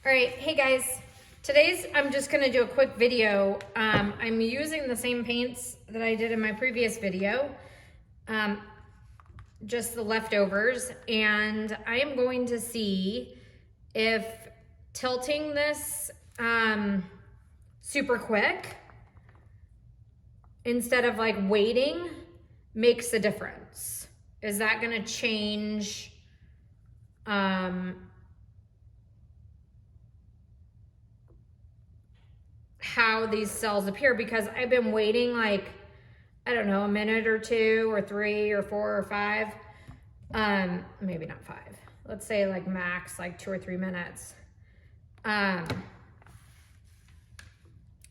All right, hey guys. I'm just gonna do a quick video. I'm using the same paints that I did in my previous video, just the leftovers, and I am going to see if tilting this super quick instead of like waiting makes a difference. Is that gonna change how these cells appear? Because I've been waiting like, I don't know, a minute or two or 3 or 4 or 5. Maybe not 5. Let's say like max like 2 or 3 minutes.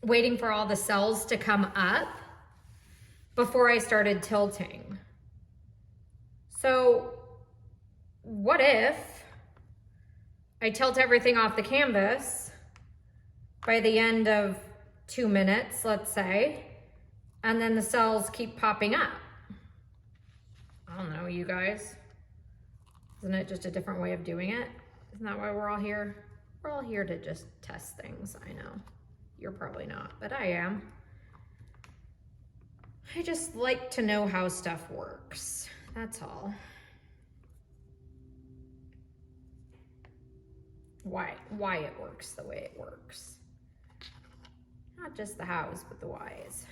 Waiting for all the cells to come up before I started tilting. So what if I tilt everything off the canvas by the end of 2 minutes, let's say, and then the cells keep popping up? I don't know, you guys. Isn't it just a different way of doing it? Isn't that why we're all here? We're all here to just test things, I know. You're probably not, but I am. I just like to know how stuff works, that's all. Why it works the way it works. Not just the hows, but the whys.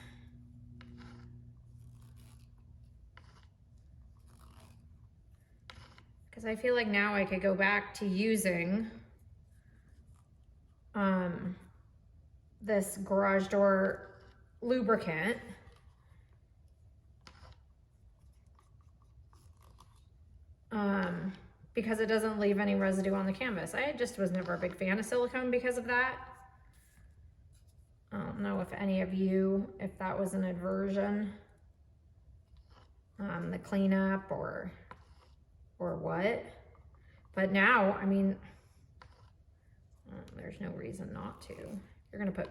Because I feel like now I could go back to using this garage door lubricant. Because it doesn't leave any residue on the canvas. I just was never a big fan of silicone because of that. I don't know if any of you, if that was an aversion, the cleanup or what. But now, I mean, there's no reason not to. You're gonna put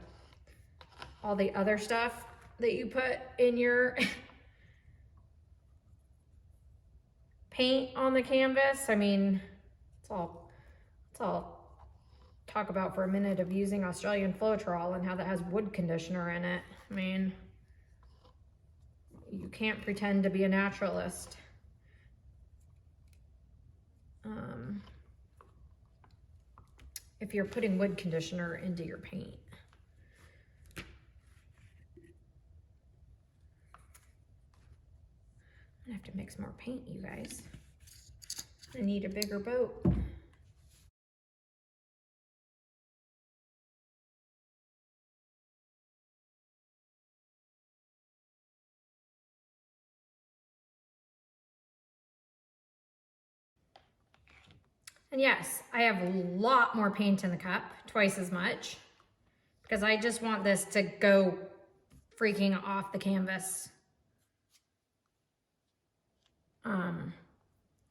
all the other stuff that you put in your paint on the canvas. I mean, it's all talk about for a minute of using Australian Floetrol and how that has wood conditioner in it. I mean, you can't pretend to be a naturalist. If you're putting wood conditioner into your paint. I have to mix more paint, you guys. I need a bigger boat. And yes, I have a lot more paint in the cup, twice as much, because I just want this to go freaking off the canvas.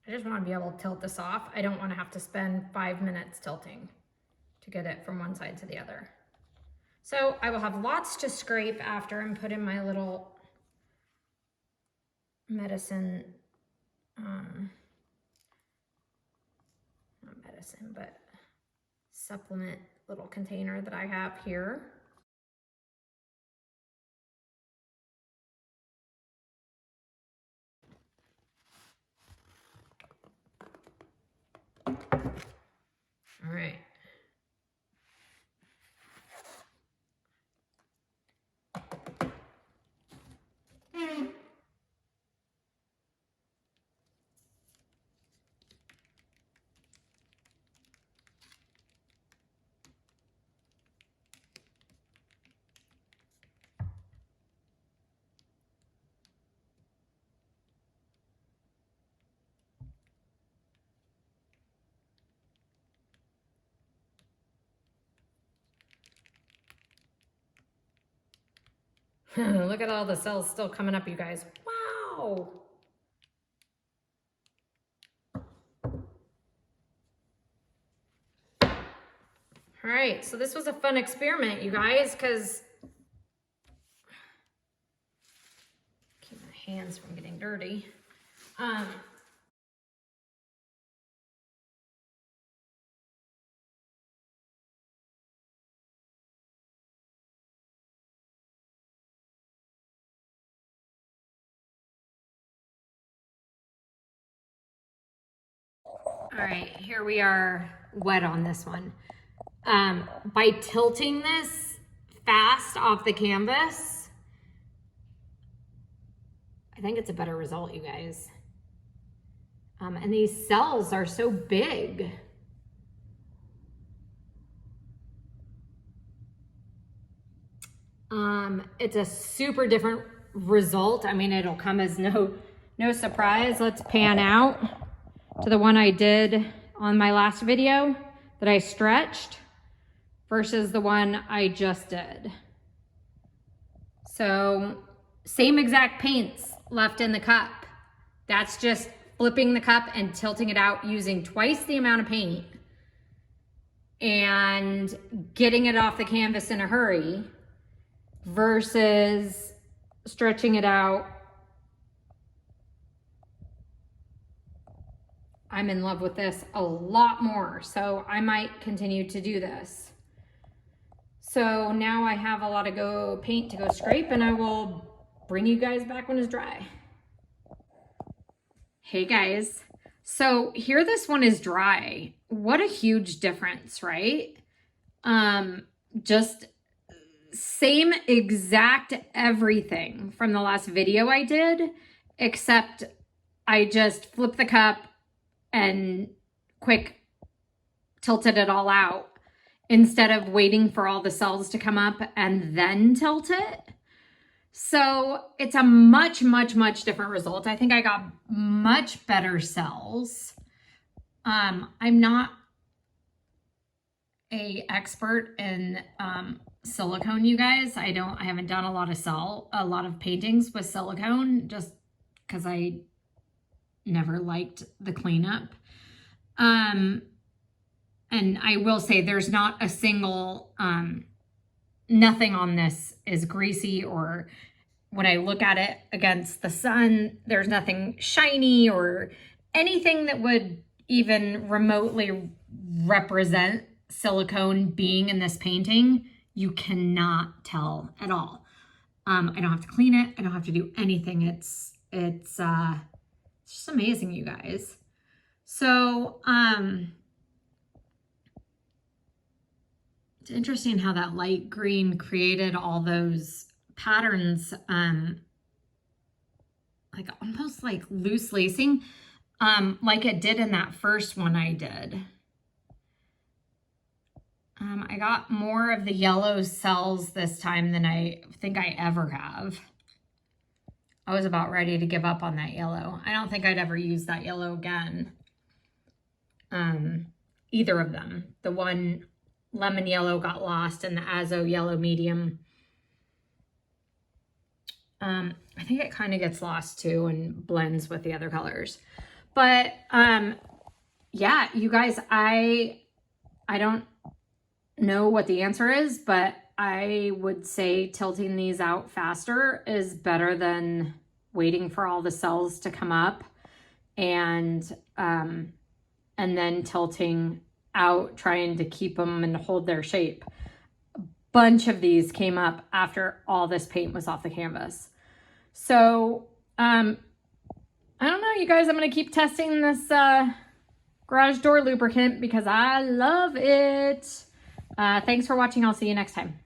I just want to be able to tilt this off. I don't want to have to spend 5 minutes tilting to get it from one side to the other. So I will have lots to scrape after and put in my little medicine, not medicine, but supplement little container that I have here. All right. Look at all the cells still coming up, you guys. Wow. All right, so this was a fun experiment, you guys, because keep my hands from getting dirty. All right, here we are wet on this one. By tilting this fast off the canvas, I think it's a better result, you guys. And these cells are so big. It's a super different result. I mean, it'll come as no surprise. Let's pan out to the one I did on my last video that I stretched versus the one I just did. So same exact paints left in the cup. That's just flipping the cup and tilting it out using twice the amount of paint and getting it off the canvas in a hurry versus stretching it out. I'm in love with this a lot more, so I might continue to do this. So now I have a lot of paint to go scrape, and I will bring you guys back when it's dry. Hey guys, so here this one is dry. What a huge difference, right? Just same exact everything from the last video I did, except I just flipped the cup and quick tilted it all out instead of waiting for all the cells to come up and then tilt it. So it's a much, much, much different result. I think I got much better cells. I'm not an expert in silicone, you guys. I haven't done a lot of paintings with silicone just because I never liked the cleanup. And I will say there's not a single, nothing on this is greasy, or when I look at it against the sun, there's nothing shiny or anything that would even remotely represent silicone being in this painting. You cannot tell at all. I don't have to clean it. I don't have to do anything. It's just amazing, you guys. So, it's interesting how that light green created all those patterns, like almost like loose lacing, like it did in that first one I did. I got more of the yellow cells this time than I think I ever have. I was about ready to give up on that yellow. I don't think I'd ever use that yellow again. Either of them. The one lemon yellow got lost and the azo yellow medium. I think it kind of gets lost too and blends with the other colors. But yeah, you guys, I don't know what the answer is, but I would say tilting these out faster is better than waiting for all the cells to come up and then tilting out, trying to keep them and hold their shape. A bunch of these came up after all this paint was off the canvas. So, I don't know, you guys, I'm going to keep testing this garage door lubricant because I love it. Thanks for watching. I'll see you next time.